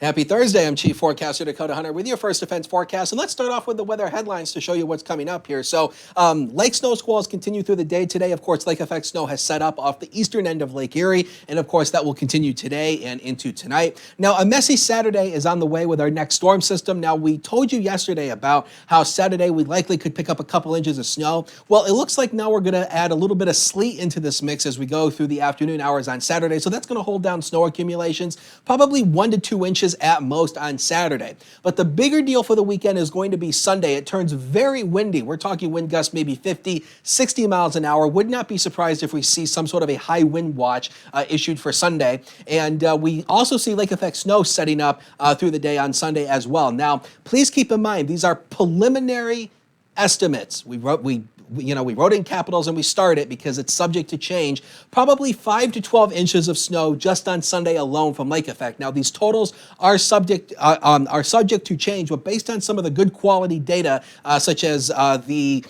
Happy Thursday. I'm Chief Forecaster Dakota Hunter with your First Defense forecast. And let's start off with the weather headlines to show you what's coming up here. So lake snow squalls continue through the day today. Of course, lake effect snow has set up off the eastern end of Lake Erie. And of course, that will continue today and into tonight. Now, a messy Saturday is on the way with our next storm system. Now, we told you yesterday about how Saturday we likely could pick up a couple inches of snow. Well, it looks like now we're going to add a little bit of sleet into this mix as we go through the afternoon hours on Saturday. So that's going to hold down snow accumulations, probably 1 to 2 inches at most on Saturday. But the bigger deal for the weekend is going to be Sunday. It turns very windy. We're talking wind gusts maybe 50, 60 miles an hour. Would not be surprised if we see some sort of a high wind watch issued for Sunday. And we also see lake effect snow setting up through the day on Sunday as well. Now, please keep in mind, these are preliminary estimates. We wrote in capitals and we start it because it's subject to change. Probably 5 to 12 inches of snow just on Sunday alone from lake effect. Now, these totals are subject to change, but based on some of the good quality data, such as the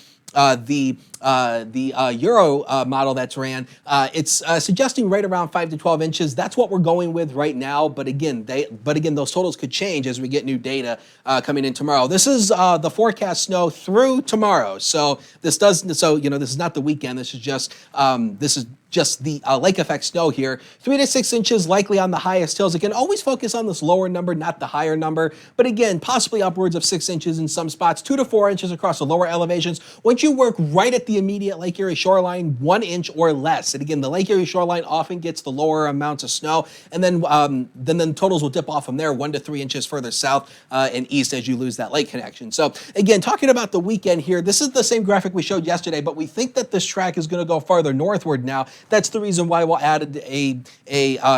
Euro model that's ran, it's suggesting right around 5 to 12 inches. That's what we're going with right now. But again, those totals could change as we get new data coming in tomorrow. This is the forecast snow through tomorrow. So this is not the weekend. This is just the lake effect snow here. 3 to 6 inches likely on the highest hills. Again, always focus on this lower number, not the higher number. But again, possibly upwards of 6 inches in some spots, 2 to 4 inches across the lower elevations. Once you work right at the immediate Lake Erie shoreline, 1 inch or less. And again, the Lake Erie shoreline often gets the lower amounts of snow. And then totals will dip off from there 1 to 3 inches further south and east as you lose that lake connection. So again, talking about the weekend here, this is the same graphic we showed yesterday, but we think that this track is going to go farther northward now. That's the reason why we'll add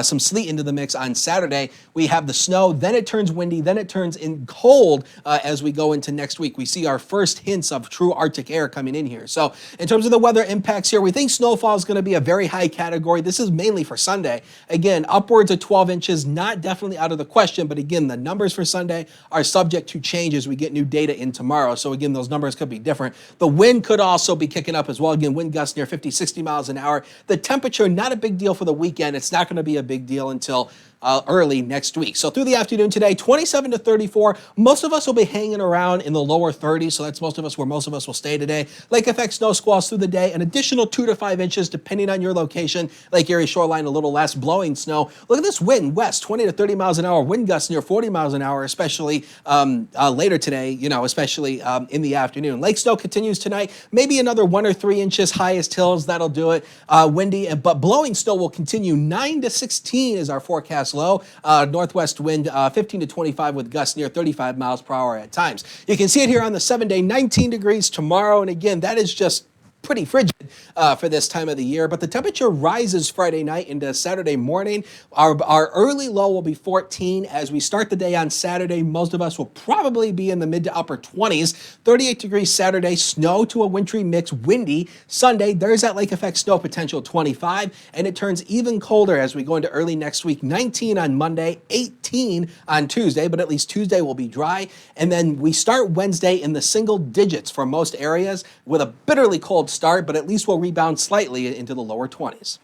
some sleet into the mix on Saturday. We have the snow, then it turns windy, then it turns in cold as we go into next week. We see our first hints of true Arctic air coming in here. So in terms of the weather impacts here, we think snowfall is going to be a very high category. This is mainly for Sunday. Again, upwards of 12 inches, not definitely out of the question, but again, the numbers for Sunday are subject to change as we get new data in tomorrow. So again, those numbers could be different. The wind could also be kicking up as well. Again, wind gusts near 50, 60 miles an hour. The temperature, not a big deal for the weekend. It's not going to be a big deal until early next week. So through the afternoon today, 27 to 34. Most of us will be hanging around in the lower 30s. So that's where most of us will stay today. Lake effect snow squalls through the day, an additional 2 to 5 inches depending on your location. Lake Erie shoreline a little less, blowing snow. Look at this wind west, 20 to 30 miles an hour. Wind gusts near 40 miles an hour, especially later today, especially in the afternoon. Lake snow continues tonight. Maybe another 1 or 3 inches, highest hills. That'll do it. Windy, but blowing snow will continue. 9 to 16 is our forecast low. Northwest wind 15 to 25 with gusts near 35 miles per hour at times. You can see it here on the 7-day, 19 degrees tomorrow. And again, that is just pretty frigid for this time of the year, but the temperature rises Friday night into Saturday morning. Our early low will be 14. As we start the day on Saturday, most of us will probably be in the mid to upper 20s. 38 degrees Saturday, snow to a wintry mix, windy. Sunday, there's that lake effect snow potential, 25, and it turns even colder as we go into early next week. 19 on Monday, 18 on Tuesday, but at least Tuesday will be dry. And then we start Wednesday in the single digits for most areas with a bitterly cold start, but at least we'll rebound slightly into the lower 20s.